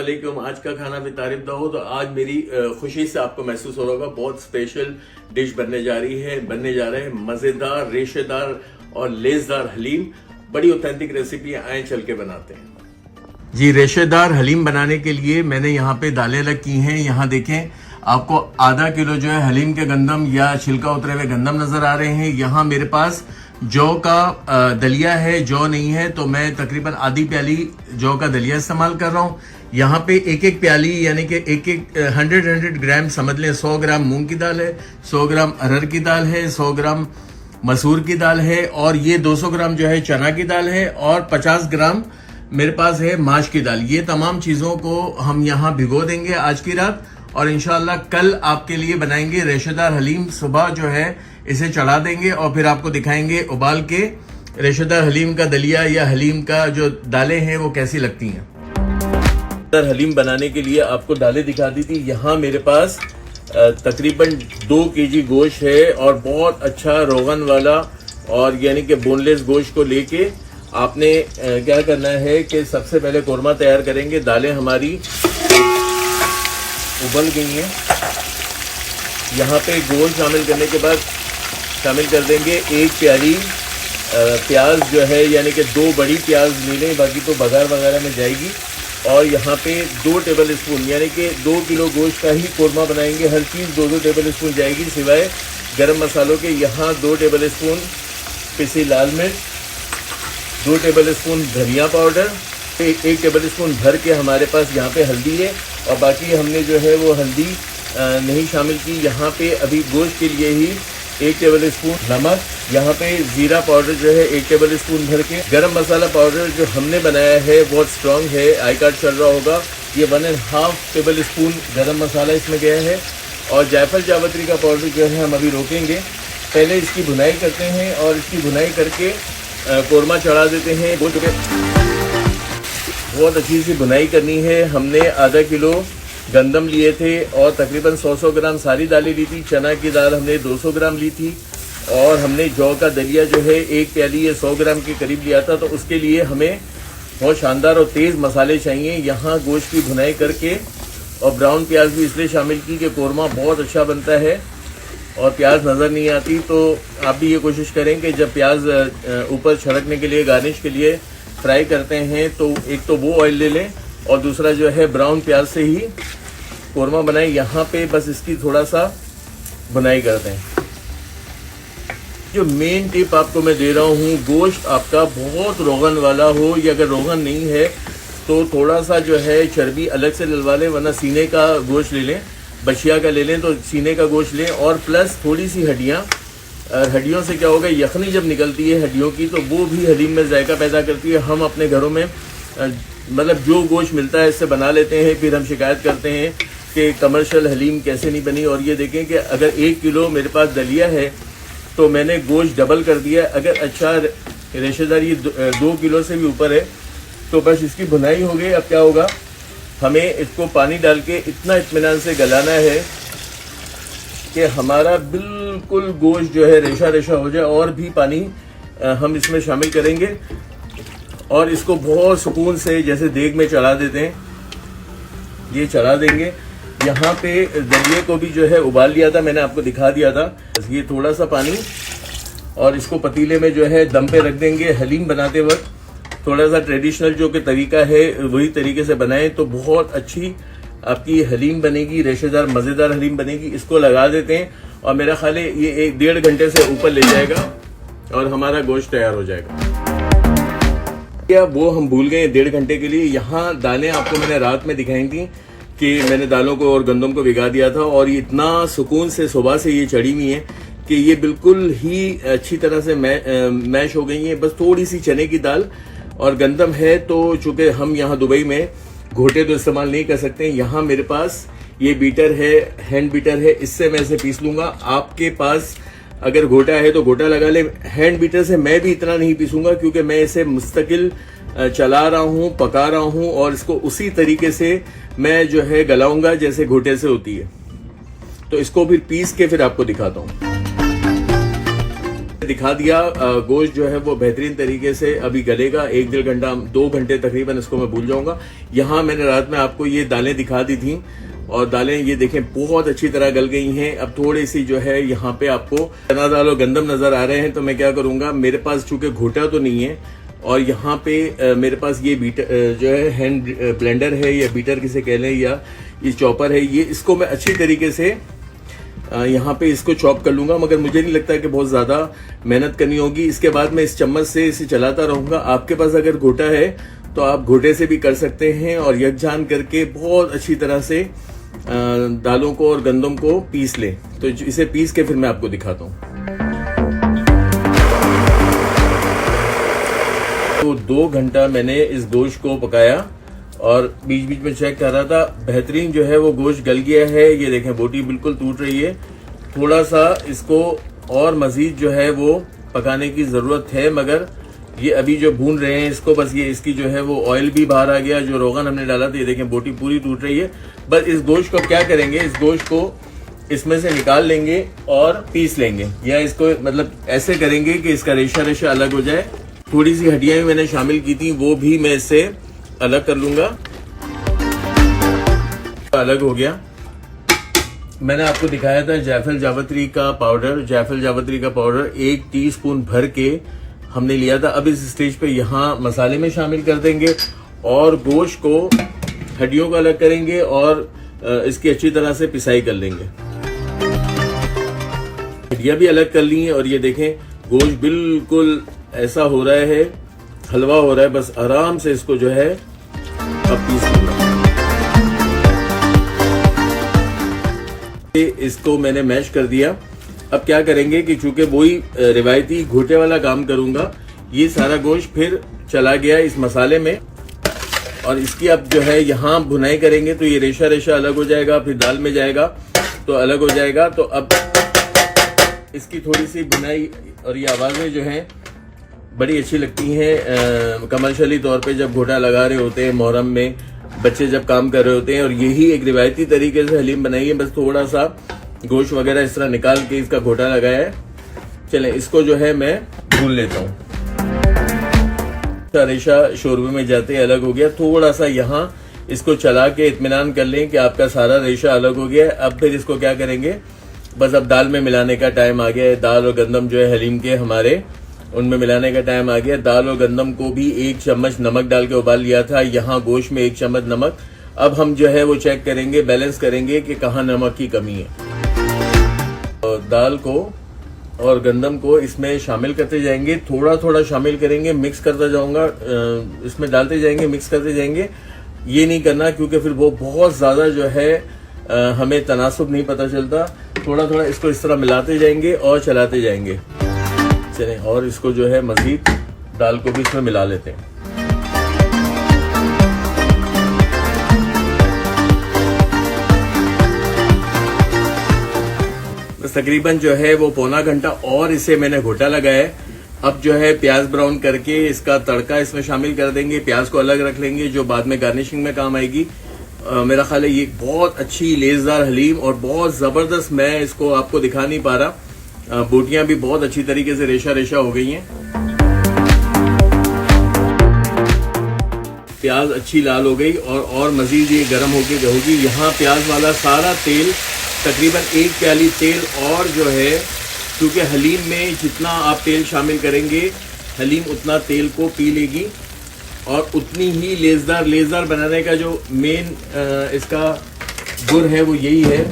वालेकुम। आज का खाना भी तारीफ दा हो तो आज मेरी खुशी से आपको महसूस हो रहा होगा, बहुत स्पेशल डिश बनने जा रही है। बनने जा रहे हैं मजेदार, रेशेदार और लेसदार हलीम। बड़ी ऑथेंटिक रेसिपी, आए चल के बनाते हैं जी। रेशेदार हलीम बनाने के लिए मैंने यहाँ पे दालें अलग की हैं। यहाँ देखें, आपको आधा किलो जो है हलीम के गंदम या छिलका उतरे हुए गंदम नजर आ रहे हैं। यहाँ मेरे पास जौ का दलिया है, जौ नहीं है तो मैं तकरीबन आधी प्याली जौ का दलिया इस्तेमाल कर रहा हूँ। यहाँ पे एक एक प्याली यानी कि एक 100 ग्राम समझ लें। 100 ग्राम मूंग की दाल है, 100 ग्राम अरहर की दाल है, 100 ग्राम मसूर की दाल है और ये 200 ग्राम जो है चना की दाल है और 50 ग्राम मेरे पास है माश की दाल। ये तमाम चीजों को हम यहाँ भिगो देंगे आज की रात और इंशाल्लाह कल आपके लिए बनाएंगे रेशेदार हलीम। सुबह जो है इसे चढ़ा देंगे और फिर आपको दिखाएंगे उबाल के रेशेदार हलीम का दलिया या हलीम का जो दालें हैं वो कैसी लगती हैं। हलीम बनाने के लिए आपको दालें दिखा दी थी। यहाँ मेरे पास तकरीबन 2 केजी गोश्त है और बहुत अच्छा रोगन वाला और यानी कि बोनलेस गोश्त को लेके आपने क्या करना है कि सबसे पहले कोरमा तैयार करेंगे। दालें हमारी उबल गई हैं। यहाँ पे गोश्त शामिल करने के बाद शामिल कर देंगे 1 प्याली प्याज जो है, यानी कि 2 बड़ी प्याज ले लें, बाकी तो बघार वगैरह में जाएगी। और यहाँ पे 2 टेबल स्पून यानी कि 2 किलो गोश्त का ही कोरमा बनाएंगे। हर चीज़ 2-2 टेबल स्पून जाएगी सिवाय गरम मसालों के। यहाँ 2 टेबल स्पून पिसी लाल मिर्च, 2 टेबल स्पून धनिया पाउडर, 1 टेबल स्पून भर के हमारे पास यहाँ पे हल्दी है और बाकी हमने जो है वो हल्दी नहीं शामिल की। यहाँ पे अभी गोश्त के लिए ही 1 टेबल स्पून नमक, यहाँ पे जीरा पाउडर जो है 1 टेबल स्पून भर के। गरम मसाला पाउडर जो हमने बनाया है बहुत स्ट्रांग है, आई कार्ड चल रहा होगा। ये 1.5 टेबल स्पून गरम मसाला इसमें गया है और जायफल जावित्री का पाउडर जो है हम अभी रोकेंगे। पहले इसकी भुनाई करते हैं और इसकी भुनाई करके कोरमा चढ़ा देते हैं। बहुत अच्छी सी भुनाई करनी है। हमने आधा किलो गंदम लिए थे और तकरीबन 100 ग्राम सारी दालें ली थी। चना की दाल हमने 200 ग्राम ली थी और हमने जौ का दलिया जो है 1 प्याली या 100 ग्राम के करीब लिया था। तो उसके लिए हमें बहुत शानदार और तेज़ मसाले चाहिए। यहाँ गोश्त की भुनाई करके और ब्राउन प्याज भी इसलिए शामिल की कि कोरमा बहुत अच्छा बनता है और प्याज नज़र नहीं आती। तो आप भी ये कोशिश करें कि जब प्याज ऊपर छिड़कने के लिए, गार्निश के लिए फ्राई करते हैं तो एक तो वो ऑयल ले लें और दूसरा जो है ब्राउन प्याज से ही कोरमा बनाएं। यहाँ पे बस इसकी थोड़ा सा बुनाई करते हैं। जो मेन टिप आपको मैं दे रहा हूँ, गोश्त आपका बहुत रोगन वाला हो या अगर रोगन नहीं है तो थोड़ा सा जो है चर्बी अलग से डलवा लें, वरना सीने का गोश्त ले लें, बछिया का ले लें तो सीने का गोश्त लें और प्लस थोड़ी सी हड्डियाँ। हड्डियों से क्या होगा, यखनी जब निकलती है हड्डियों की तो वो भी हलीम में जायका पैदा करती है। हम अपने घरों में मतलब जो गोश्त मिलता है इससे बना लेते हैं, फिर हम शिकायत करते हैं कि कमर्शियल हलीम कैसे नहीं बनी। और ये देखें कि अगर 1 किलो मेरे पास दलिया है तो मैंने गोश्त डबल कर दिया। अगर अच्छा रेशेदार ये 2 किलो से भी ऊपर है तो बस इसकी भुनाई हो गई। अब क्या होगा, हमें इसको पानी डाल के इतना इत्मीनान से गलाना है कि हमारा बिल्कुल गोश्त जो है रेशा रेशा हो जाए। और भी पानी हम इसमें शामिल करेंगे और इसको बहुत सुकून से जैसे देग में चढ़ा देते हैं, ये चढ़ा देंगे। यहाँ पे दलिये को भी जो है उबाल लिया था, मैंने आपको दिखा दिया था। ये थोड़ा सा पानी और इसको पतीले में जो है दम पे रख देंगे। हलीम बनाते वक्त थोड़ा सा ट्रेडिशनल जो कि तरीका है वही तरीके से बनाएं तो बहुत अच्छी आपकी हलीम बनेगी, रेशेदार मज़ेदार हलीम बनेगी। इसको लगा देते हैं और मेरा ख्याल है ये 1-1.5 घंटे से ऊपर ले जाएगा और हमारा गोश्त तैयार हो जाएगा। या वो हम भूल गए 1.5 घंटे के लिए। यहाँ दालें आपको मैंने रात में दिखाई थी कि मैंने दालों को और गंदम को भिगा दिया था और ये इतना सुकून से सुबह से ये चढ़ी हुई है कि ये बिल्कुल ही अच्छी तरह से मैश हो गई है। बस थोड़ी सी चने की दाल और गंदम है तो चूंकि हम यहाँ दुबई में घोटे तो इस्तेमाल नहीं कर सकते। यहाँ मेरे पास ये बीटर है, हैंड बीटर है, इससे मैं इसे पीस लूंगा। आपके पास अगर घोटा है तो घोटा लगा ले। हैंड बीटर से मैं भी इतना नहीं पीसूंगा क्योंकि मैं इसे मुस्तकिल चला रहा हूँ, पका रहा हूँ और इसको उसी तरीके से मैं जो है गलाऊंगा जैसे घोटे से होती है। तो इसको फिर पीस के फिर आपको दिखाता हूँ। दिखा दिया। गोश्त जो है वो बेहतरीन तरीके से अभी गलेगा, 1-1.5 घंटा 2 घंटे तकरीबन इसको मैं भूल जाऊंगा। यहाँ मैंने रात में आपको ये दालें दिखा दी थी और दालें ये देखें बहुत अच्छी तरह गल गई हैं। अब थोड़ी सी जो है यहाँ पे आपको चना दाल और गंदम नजर आ रहे हैं, तो मैं क्या करूंगा, मेरे पास चूंकि घोटा तो नहीं है और यहाँ पे मेरे पास ये बीटर जो है हैंड ब्लेंडर है या बीटर किसे कह लें या ये चॉपर है, ये इसको मैं अच्छी तरीके से यहाँ पे इसको चॉप कर लूंगा। मगर मुझे नहीं लगता कि बहुत ज्यादा मेहनत करनी होगी। इसके बाद मैं इस चम्मच से इसे चलाता रहूंगा। आपके पास अगर घोटा है तो आप घोटे से भी कर सकते हैं और यकजान करके बहुत अच्छी तरह से दालों को और गंदम को पीस लें। तो इसे पीस के फिर मैं आपको दिखाता हूँ। तो 2 घंटा मैंने इस गोश्त को पकाया और बीच बीच में चेक कर रहा था। बेहतरीन जो है वो गोश्त गल गया है। ये देखें बोटी बिल्कुल टूट रही है। थोड़ा सा इसको और मजीद जो है वो पकाने की जरूरत है, मगर ये अभी जो भून रहे हैं इसको, बस ये इसकी जो है वो ऑयल भी बाहर आ गया जो रोगन हमने डाला था। ये देखें बोटी पूरी टूट रही है। बस इस गोश्त को क्या करेंगे, इस गोश्त को इसमें से निकाल लेंगे और पीस लेंगे, या इसको मतलब ऐसे करेंगे कि इसका रेशा रेशा अलग हो जाए। थोड़ी सी हड्डियां भी मैंने शामिल की थी, वो भी मैं इससे अलग कर लूंगा। अलग हो गया। मैंने आपको दिखाया था जायफल जावित्री का पाउडर। जायफल जावित्री का पाउडर 1 टीस्पून भर के हमने लिया था। अब इस स्टेज पे यहाँ मसाले में शामिल कर देंगे और गोश्त को हड्डियों को अलग करेंगे और इसकी अच्छी तरह से पिसाई कर लेंगे। हड्डियां भी अलग कर ली हैं और ये देखें गोश्त बिल्कुल ऐसा हो रहा है, हलवा हो रहा है। बस आराम से इसको जो है अब पीस लूंगा। इसको मैंने मैश कर दिया। अब क्या करेंगे कि चूंकि वही रिवायती घोटे वाला काम करूंगा, ये सारा गोश्त फिर चला गया इस मसाले में और इसकी अब जो है यहाँ भुनाई करेंगे तो ये रेशा रेशा अलग हो जाएगा, फिर दाल में जाएगा तो अलग हो जाएगा। तो अब इसकी थोड़ी सी भुनाई और ये आवाजें जो हैं बड़ी अच्छी लगती हैं कमर्शियली तौर पे जब घोटा लगा रहे होते हैं, मुहर्रम में बच्चे जब काम कर रहे होते हैं। और यही एक रिवायती तरीके से हलीम बनाई है। बस थोड़ा सा गोश्त वगैरह इस तरह निकाल के इसका घोटा लगाया है। चलें इसको जो है मैं भून लेता हूँ। रेशा शोरबे में जाते अलग हो गया। थोड़ा सा यहाँ इसको चला के इत्मीनान कर लें कि आपका सारा रेशा अलग हो गया है। अब फिर इसको क्या करेंगे, बस अब दाल में मिलाने का टाइम आ गया है। दाल और गंदम जो है हलीम के हमारे, उनमें मिलाने का टाइम आ गया। दाल और गंदम को भी 1 चम्मच नमक डाल के उबाल लिया था। यहाँ गोश्त में 1 चम्मच नमक। अब हम जो है वो चेक करेंगे, बैलेंस करेंगे कि कहाँ नमक की कमी है। और दाल को और गंदम को इसमें शामिल करते जाएंगे, थोड़ा थोड़ा शामिल करेंगे, मिक्स करता जाऊंगा, इसमें डालते जाएंगे, मिक्स करते जाएंगे। ये नहीं करना क्योंकि फिर वो बहुत ज्यादा जो है हमें तनासुब नहीं पता चलता। थोड़ा थोड़ा इसको इस तरह मिलाते जाएंगे और चलाते जाएंगे। चलें और इसको जो है मजीद दाल को भी इसमें मिला लेते हैं। बस तकरीबन जो है वो पौना घंटा और इसे मैंने घोटा लगाया है। अब जो है प्याज ब्राउन करके इसका तड़का इसमें शामिल कर देंगे। प्याज को अलग रख लेंगे जो बाद में गार्निशिंग में काम आएगी। मेरा ख्याल है ये बहुत अच्छी लेजदार हलीम और बहुत जबरदस्त, मैं इसको आपको दिखा नहीं पा रहा। बोटियां भी बहुत अच्छी तरीके से रेशा रेशा हो गई हैं। प्याज अच्छी लाल हो गई और मजीद ये गर्म होके होगी। यहाँ प्याज वाला सारा तेल, तकरीबन 1 प्याली तेल और जो है, क्योंकि हलीम में जितना आप तेल शामिल करेंगे हलीम उतना तेल को पी लेगी और उतनी ही लेजदार बनाने का जो मेन इसका गुर है वो यही है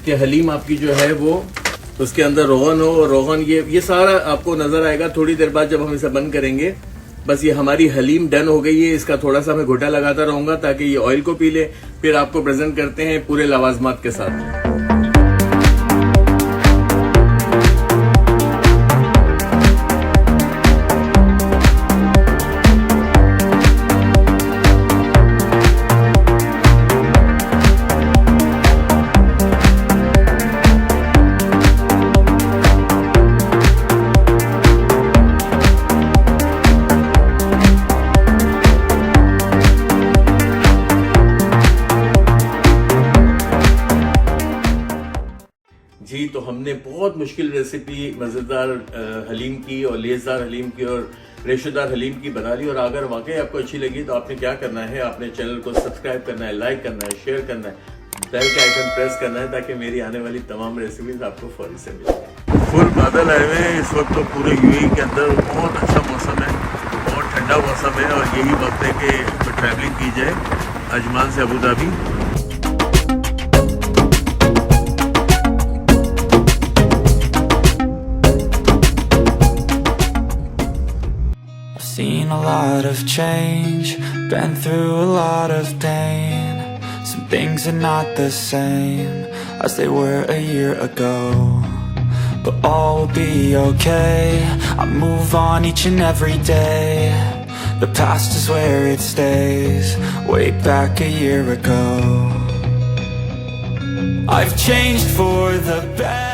कि हलीम आपकी जो है वो उसके अंदर रोगन हो। और रोगन ये सारा आपको नजर आएगा थोड़ी देर बाद जब हम इसे बंद करेंगे। बस ये हमारी हलीम डन हो गई है। इसका थोड़ा सा मैं घोटा लगाता रहूंगा ताकि ये ऑयल को पी ले। फिर आपको प्रेजेंट करते हैं पूरे लवाजमात के साथ। जी, तो हमने बहुत मुश्किल रेसिपी मज़ेदार हलीम की और लेज़दार हलीम की और रेशेदार हलीम की बना ली। और अगर वाकई आपको अच्छी लगी तो आपने क्या करना है, आपने चैनल को सब्सक्राइब करना है, लाइक करना है, शेयर करना है, बेल का आइकन प्रेस करना है ताकि मेरी आने वाली तमाम रेसिपीज आपको फौरी से मिले। फुल बादल आए हुए हैं इस वक्त, तो पूरे यूएई के अंदर बहुत अच्छा मौसम है, बहुत ठंडा मौसम है और यही वक्त है कि ट्रैवलिंग की जाए अजमान से Abu Dhabi. Seen a lot of change, been through a lot of pain. Some things are not the same as they were a year ago, but all will be okay. I move on each and every day. The past is where it stays, way back a year ago. I've changed for the better.